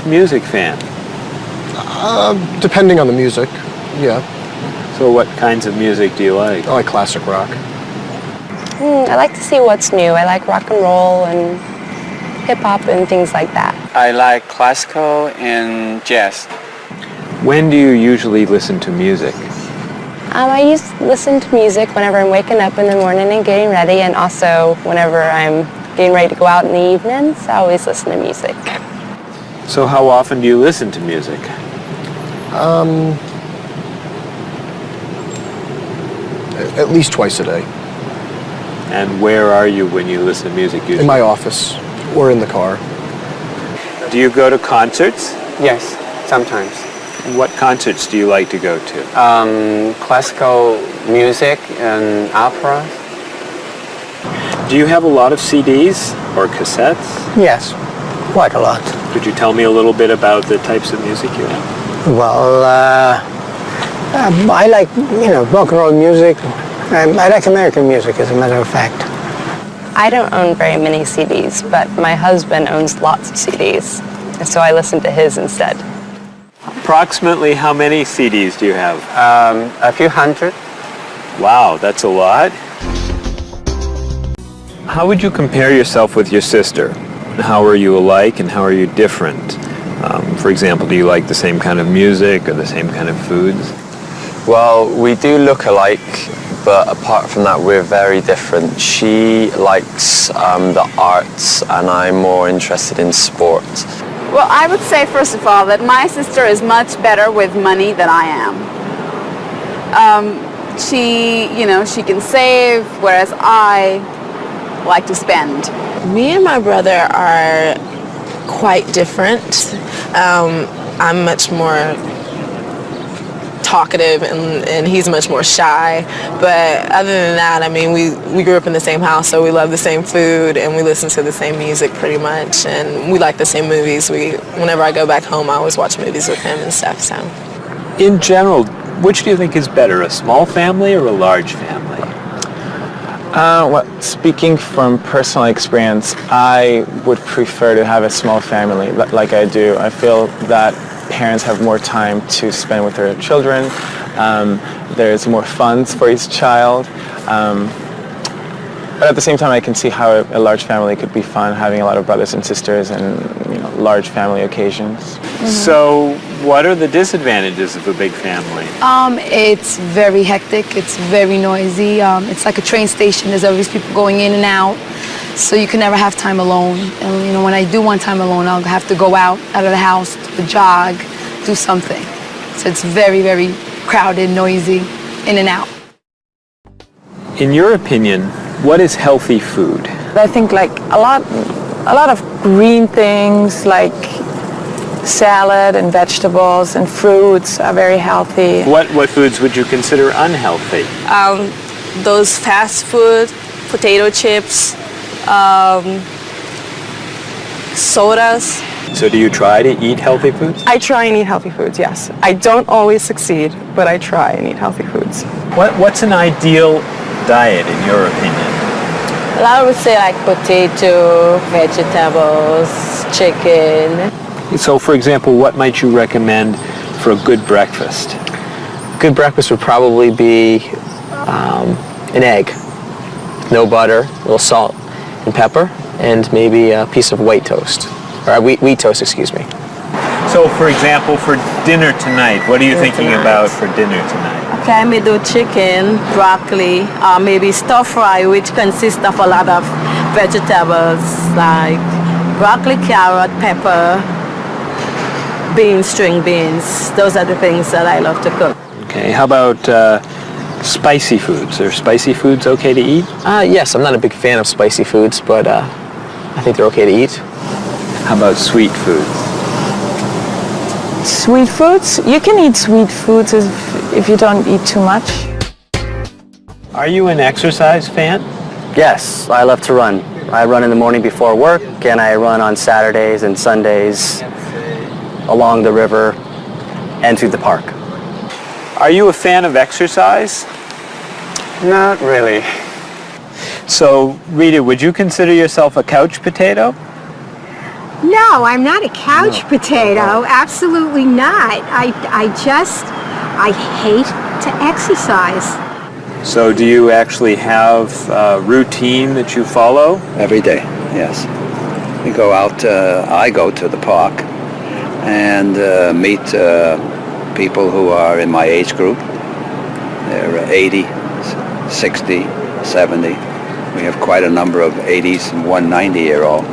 music fan? Depending on the music, yeah. So what kinds of music do you like? I like classic rock. I like to see what's new. I like rock and roll and hip-hop and things like that. I like classical and jazz. When do you usually listen to music? I used to listen to music whenever I'm waking up in the morning and getting ready, and also whenever I'm getting ready to go out in the evenings. I always listen to music. So how often do you listen to music? At least twice a day. And where are you when you listen to music usually? In my office or in the car. Do you go to concerts? Yes, sometimes. What concerts do you like to go to? Classical music and opera. Do you have a lot of CDs or cassettes? Yes, quite a lot. Could you tell me a little bit about the types of music you have? Well, I like, rock and roll music. I like American music, as a matter of fact. I don't own very many CDs, but my husband owns lots of CDs, and so I listen to his instead. Approximately how many CDs do you have? A few hundred. Wow, that's a lot. How would you compare yourself with your sister? How are you alike and how are you different? For example, do you like the same kind of music or the same kind of foods? Well, we do look alike, but apart from that, we're very different. She likes the arts, and I'm more interested in sport. Well, I would say, first of all, that my sister is much better with money than I am. She can save, whereas I like to spend. Me and my brother are quite different. I'm much more talkative and he's much more shy, but other than that, I mean, we grew up in the same house, so we love the same food and we listen to the same music pretty much, and we like the same movies. Whenever I go back home, I always watch movies with him and stuff. So in general, which do you think is better, a small family or a large family? Well, speaking from personal experience, I would prefer to have a small family like I do. I feel that parents have more time to spend with their children. There's more funds for each child. But at the same time, I can see how a large family could be fun, having a lot of brothers and sisters and large family occasions. Mm-hmm. So what are the disadvantages of a big family? It's very hectic. It's very noisy. It's like a train station. There's always people going in and out. So you can never have time alone. And when I do want time alone, I'll have to go out of the house, to jog, do something. So it's very, very crowded, noisy, in and out. In your opinion, what is healthy food? I think like a lot of green things like salad and vegetables and fruits are very healthy. What foods would you consider unhealthy? Those fast food, potato chips, sodas. So do you try to eat healthy foods? I try and eat healthy foods, yes. I don't always succeed, but I try and eat healthy foods. What's an ideal diet in your opinion? Well, I would say like potato, vegetables, chicken. So for example, what might you recommend for a good breakfast? Good breakfast would probably be an egg, no butter, a little salt and pepper, and maybe a piece of white toast, or wheat toast, excuse me. So for example, for dinner tonight, what are you thinking about for dinner tonight? Okay, I may do chicken, broccoli, maybe stir fry, which consists of a lot of vegetables like broccoli, carrot, pepper, beans, string beans. Those are the things that I love to cook. Okay, how about spicy foods? Are spicy foods okay to eat? Yes, I'm not a big fan of spicy foods, but I think they're okay to eat. How about sweet foods? Sweet foods? You can eat sweet foods if you don't eat too much. Are you an exercise fan? Yes, I love to run. I run in the morning before work, and I run on Saturdays and Sundays along the river and through the park. Are you a fan of exercise? Not really. So, Rita, would you consider yourself a couch potato? No, I'm not a couch potato. Absolutely not. I hate to exercise. So do you actually have a routine that you follow? Every day, yes. We go out, I go to the park and meet people who are in my age group. They're 80, 60, 70. We have quite a number of 80s and one 90-year-old.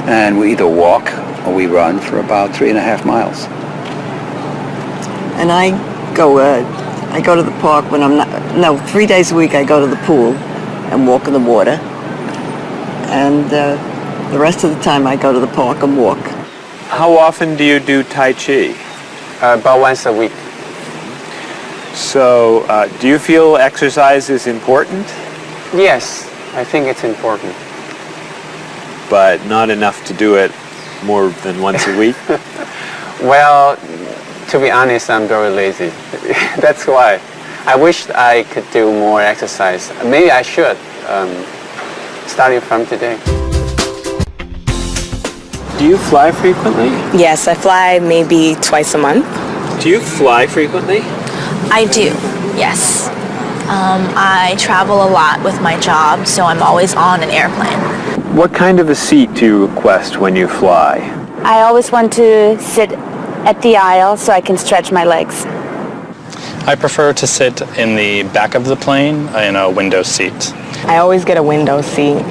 And we either walk or we run for about 3.5 miles. And I go to the park when I'm not, no, 3 days a week I go to the pool and walk in the water. And the rest of the time I go to the park and walk. How often do you do Tai Chi? About once a week. So do you feel exercise is important? Yes, I think it's important. But not enough to do it more than once a week? Well, to be honest, I'm very lazy. That's why. I wish I could do more exercise. Maybe I should, starting from today. Do you fly frequently? Yes, I fly maybe twice a month. Do you fly frequently? I do, yes. I travel a lot with my job, so I'm always on an airplane. What kind of a seat do you request when you fly? I always want to sit at the aisle so I can stretch my legs. I prefer to sit in the back of the plane in a window seat. I always get a window seat.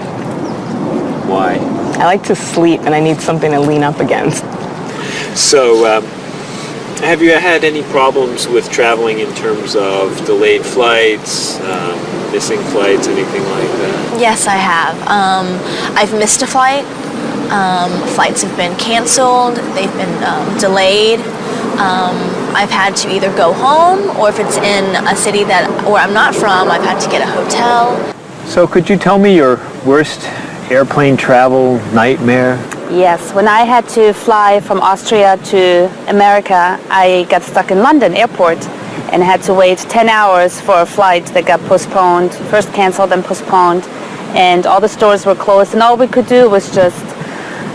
Why? I like to sleep and I need something to lean up against. So, have you had any problems with traveling in terms of delayed flights, missing flights, anything like that? Yes, I have. I've missed a flight. Flights have been canceled. They've been delayed. I've had to either go home, or if it's in a city where I'm not from, I've had to get a hotel. So could you tell me your worst airplane travel nightmare? Yes, when I had to fly from Austria to America, I got stuck in London airport and had to wait 10 hours for a flight that got postponed, first canceled then postponed, and all the stores were closed, and all we could do was just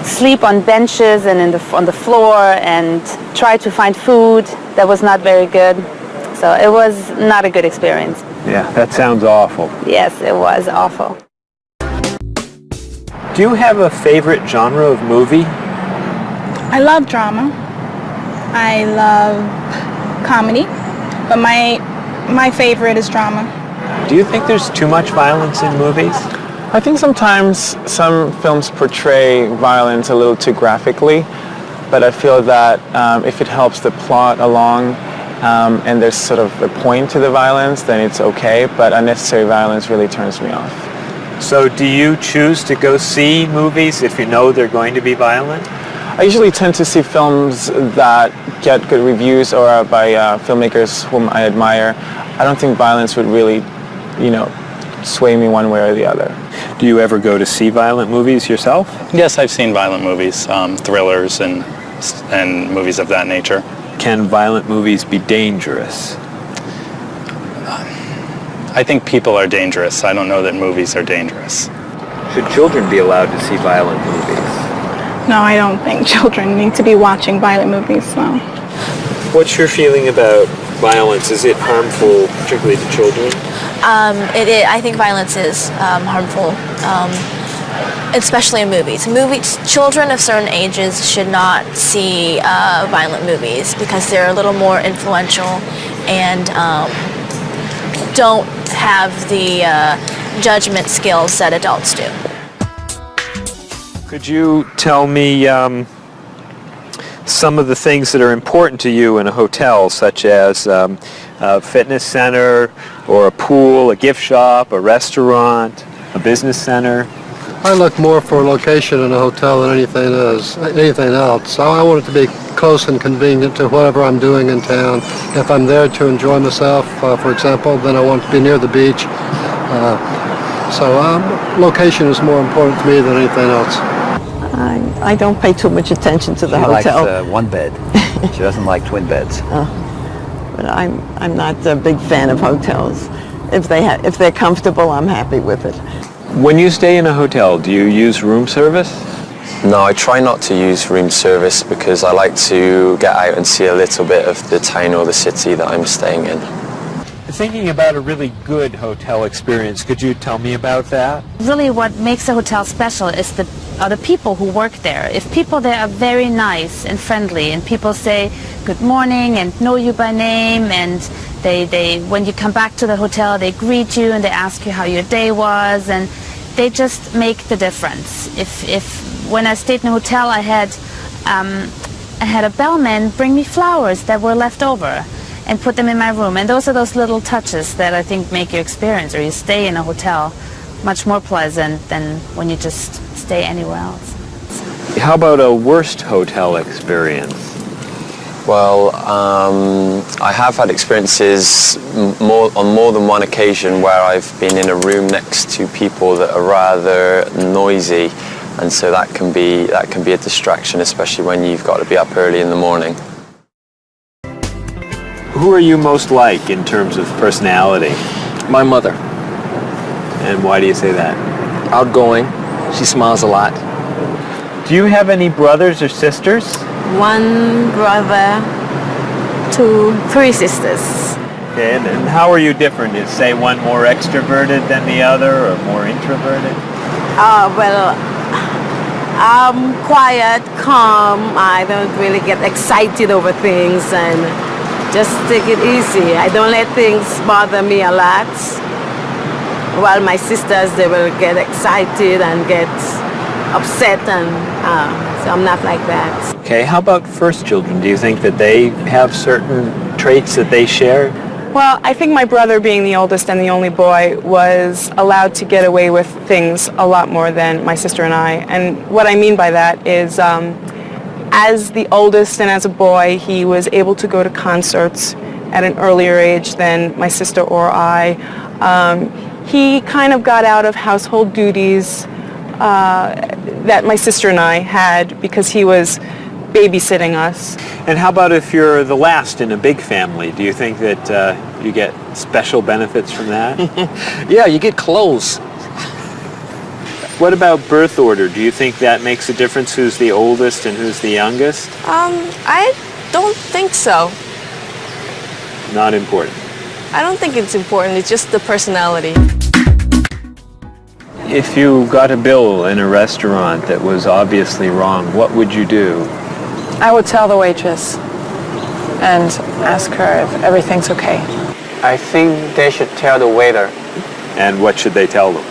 sleep on benches and on the floor and try to find food that was not very good. So it was not a good experience. Yeah, that sounds awful. Yes, it was awful. Do you have a favorite genre of movie? I love drama. I love comedy, but my favorite is drama. Do you think there's too much violence in movies? I think sometimes some films portray violence a little too graphically, but I feel that if it helps the plot along and there's sort of a point to the violence, then it's okay, but unnecessary violence really turns me off. So do you choose to go see movies if you know they're going to be violent? I usually tend to see films that get good reviews or are by filmmakers whom I admire. I don't think violence would really, sway me one way or the other. Do you ever go to see violent movies yourself? Yes, I've seen violent movies, thrillers and movies of that nature. Can violent movies be dangerous? I think people are dangerous. I don't know that movies are dangerous. Should children be allowed to see violent movies? No, I don't think children need to be watching violent movies, no. What's your feeling about violence? Is it harmful, particularly to children? I think violence is harmful, especially in movies. Children of certain ages should not see violent movies because they're a little more influential and don't have the judgment skills that adults do. Could you tell me some of the things that are important to you in a hotel, such as a fitness center or a pool, a gift shop, a restaurant, a business center? I look more for a location in a hotel than anything else. I want it to be close and convenient to whatever I'm doing in town. If I'm there to enjoy myself, for example, then I want to be near the beach. So location is more important to me than anything else. I don't pay too much attention to the hotel. She likes one bed. She doesn't like twin beds. But I'm not a big fan of hotels. If they're comfortable, I'm happy with it. When you stay in a hotel, do you use room service? No, I try not to use room service because I like to get out and see a little bit of the town or the city that I'm staying in. Thinking about a really good hotel experience, could you tell me about that? Really what makes a hotel special is are the people who work there. If people there are very nice and friendly and people say good morning and know you by name, and they when you come back to the hotel they greet you and they ask you how your day was, and they just make the difference. If when I stayed in a hotel I had a bellman bring me flowers that were left over and put them in my room, and those are those little touches that I think make your experience or you stay in a hotel much more pleasant than when you just stay anywhere else. How about a worst hotel experience? Well, I have had experiences on more than one occasion where I've been in a room next to people that are rather noisy, and so that can be a distraction, especially when you've got to be up early in the morning. Who are you most like in terms of personality? My mother. And why do you say that? Outgoing. She smiles a lot. Do you have any brothers or sisters? One brother, three sisters. Okay, and how are you different? Is, say, one more extroverted than the other or more introverted? Well, I'm quiet, calm. I don't really get excited over things and just take it easy. I don't let things bother me a lot. While my sisters, they will get excited and get upset, and so I'm not like that. Okay, how about first children? Do you think that they have certain traits that they share? Well, I think my brother, being the oldest and the only boy, was allowed to get away with things a lot more than my sister and I. And what I mean by that is, as the oldest and as a boy, he was able to go to concerts at an earlier age than my sister or I. He kind of got out of household duties that my sister and I had because he was babysitting us. And how about if you're the last in a big family? Do you think that you get special benefits from that? Yeah, you get clothes. What about birth order? Do you think that makes a difference who's the oldest and who's the youngest? I don't think so. Not important. I don't think it's important. It's just the personality. If you got a bill in a restaurant that was obviously wrong, what would you do? I would tell the waitress and ask her if everything's okay. I think they should tell the waiter. And what should they tell them?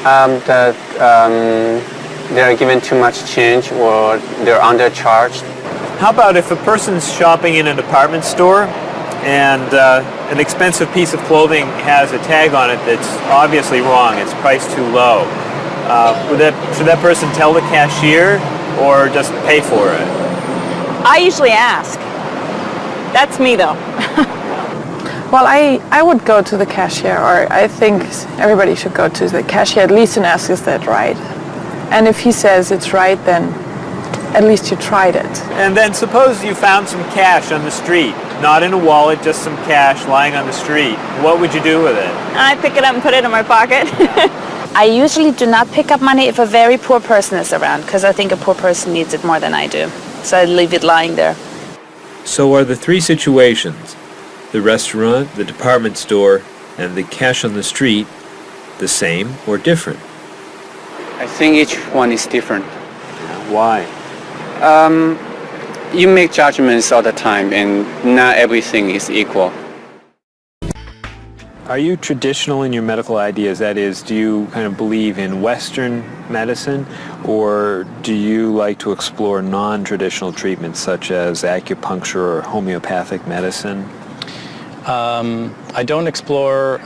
That they're given too much change or they're undercharged. How about if a person's shopping in a department store and an expensive piece of clothing has a tag on it that's obviously wrong, it's priced too low. Should that person tell the cashier or just pay for it? I usually ask. That's me though. Well, I would go to the cashier, or I think everybody should go to the cashier at least and ask, is that right? And if he says it's right, then at least you tried it. And then suppose you found some cash on the street, not in a wallet, just some cash lying on the street. What would you do with it? I pick it up and put it in my pocket. I usually do not pick up money if a very poor person is around, because I think a poor person needs it more than I do. So I leave it lying there. So are the three situations, the restaurant, the department store, and the cash on the street, the same or different? I think each one is different. Why? You make judgments all the time, and not everything is equal. Are you traditional in your medical ideas? That is, do you kind of believe in Western medicine, or do you like to explore non-traditional treatments such as acupuncture or homeopathic medicine? I don't explore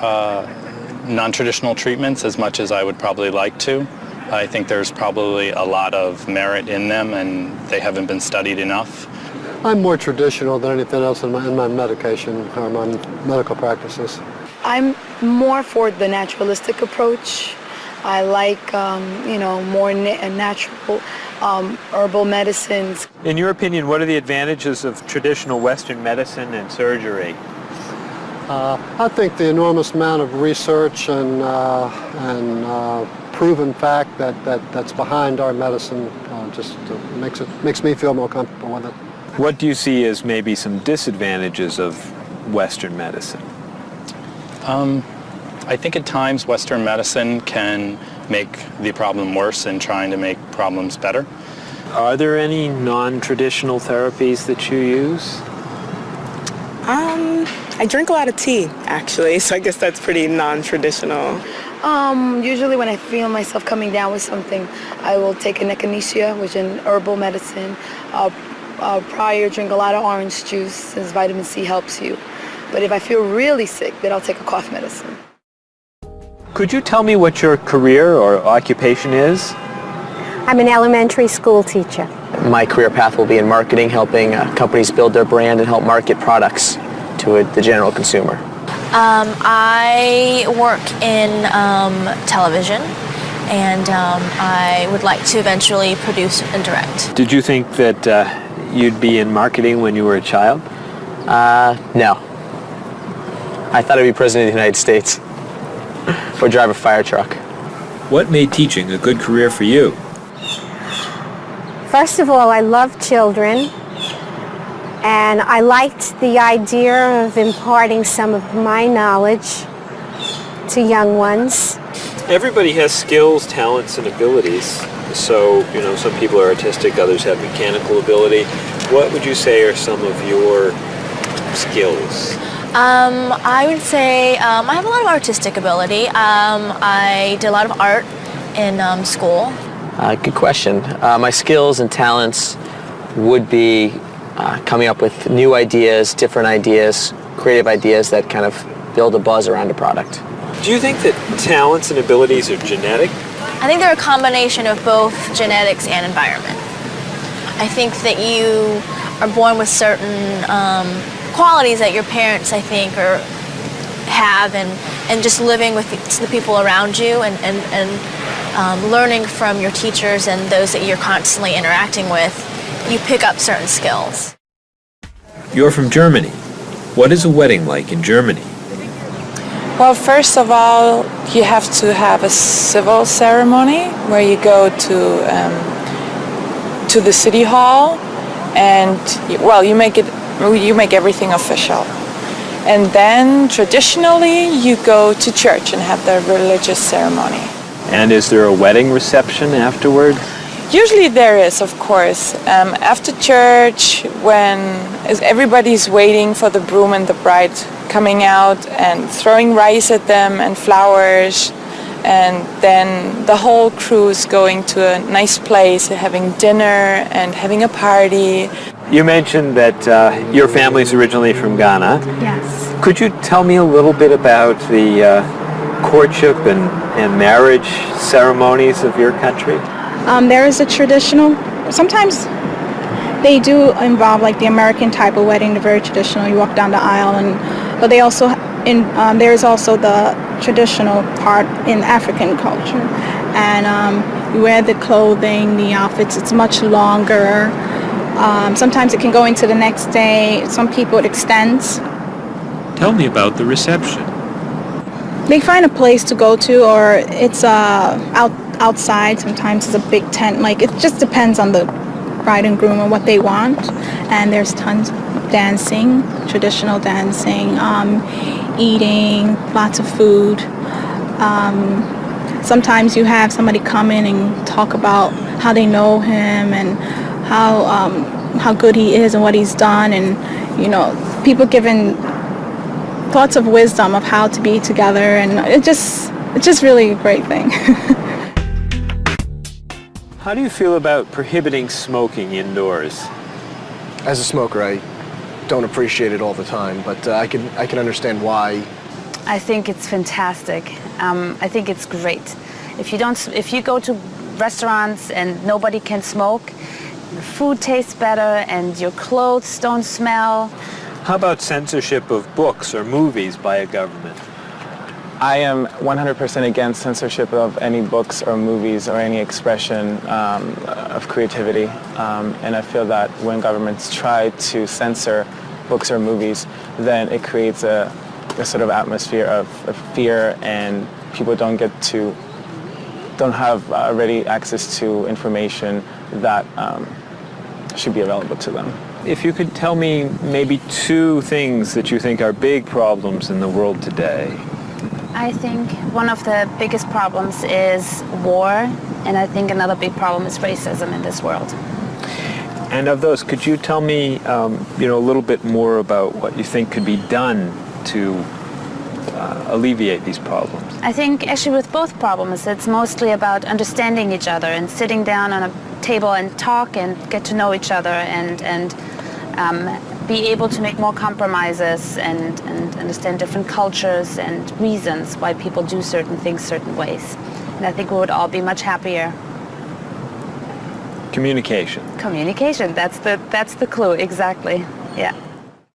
non-traditional treatments as much as I would probably like to. I think there's probably a lot of merit in them, and they haven't been studied enough. I'm more traditional than anything else in my medication or my medical practices. I'm more for the naturalistic approach. I like, more natural herbal medicines. In your opinion, what are the advantages of traditional Western medicine and surgery? I think the enormous amount of research and proven fact that's behind our medicine. Just makes me feel more comfortable with it. What do you see as maybe some disadvantages of Western medicine? I think at times Western medicine can make the problem worse in trying to make problems better. Are there any non-traditional therapies that you use? I drink a lot of tea, actually, so I guess that's pretty non-traditional. Usually when I feel myself coming down with something, I will take an echinacea, which is an herbal medicine. Prior, drink a lot of orange juice, since vitamin C helps you. But if I feel really sick, then I'll take a cough medicine. Could you tell me what your career or occupation is? I'm an elementary school teacher. My career path will be in marketing, helping companies build their brand and help market products to the general consumer. I work in television, and I would like to eventually produce and direct. Did you think that you'd be in marketing when you were a child? No. I thought I'd be president of the United States or drive a fire truck. What made teaching a good career for you? First of all, I love children, and I liked the idea of imparting some of my knowledge to young ones. Everybody has skills, talents, and abilities. So, some people are artistic, others have mechanical ability. What would you say are some of your skills? I would say I have a lot of artistic ability. I did a lot of art in school. Good question. My skills and talents would be coming up with new ideas, different ideas, creative ideas that kind of build a buzz around a product. Do you think that talents and abilities are genetic? I think they're a combination of both genetics and environment. I think that you are born with certain qualities that your parents, I think, have, and just living with the people around you and learning from your teachers and those that you're constantly interacting with, you pick up certain skills. You're from Germany. What is a wedding like in Germany? Well, first of all, you have to have a civil ceremony where you go to the city hall, and you make everything official. And then traditionally you go to church and have the religious ceremony. And is there a wedding reception afterward? Usually there is, of course. After church, when everybody's waiting for the groom and the bride coming out and throwing rice at them and flowers, and then the whole crew is going to a nice place, having dinner and having a party. You mentioned that your family's originally from Ghana. Yes. Could you tell me a little bit about the courtship and marriage ceremonies of your country? There is a traditional, sometimes they do involve like the American type of wedding, the very traditional, you walk down the aisle, but they also, there is also the traditional part in African culture. And you wear the clothing, the outfits, it's much longer. Sometimes it can go into the next day. Some people it extends. Tell me about the reception. They find a place to go to, or it's outside. Sometimes it's a big tent. Like, it just depends on the bride and groom and what they want. And there's tons of dancing, traditional dancing, eating, lots of food. Sometimes you have somebody come in and talk about how they know him and how good he is and what he's done, and people giving thoughts of wisdom of how to be together, and it's just really a great thing. How do you feel about prohibiting smoking indoors? As a smoker, I don't appreciate it all the time, but I can understand why. I think it's fantastic. I think it's great. If you go to restaurants and nobody can smoke, the food tastes better and your clothes don't smell. How about censorship of books or movies by a government? I am 100% against censorship of any books or movies or any expression of creativity. And I feel that when governments try to censor books or movies, then it creates a sort of atmosphere of fear, and people don't get to don't have ready access to information that should be available to them. If you could tell me maybe 2 things that you think are big problems in the world today. I think one of the biggest problems is war, and I think another big problem is racism in this world. And of those, could you tell me, a little bit more about what you think could be done to alleviate these problems? I think actually with both problems, it's mostly about understanding each other and sitting down on a table and talk and get to know each other and be able to make more compromises and understand different cultures and reasons why people do certain things certain ways. And I think we would all be much happier. Communication. Communication, that's the clue, exactly. Yeah.